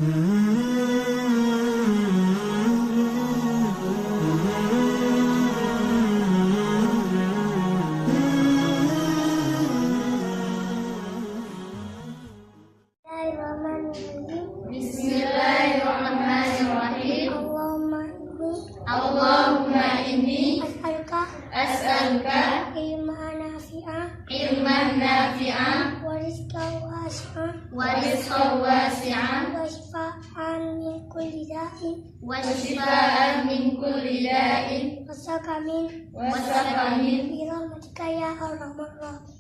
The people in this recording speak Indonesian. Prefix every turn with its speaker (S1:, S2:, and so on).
S1: Bismillahirrahmanirrahim. Allahumma inni as'aluka ilman nafi'an wa rizqan wasi'an wa shifaan min kulli da'in wa saqamin bi rahmatika ya arhamar rahimin.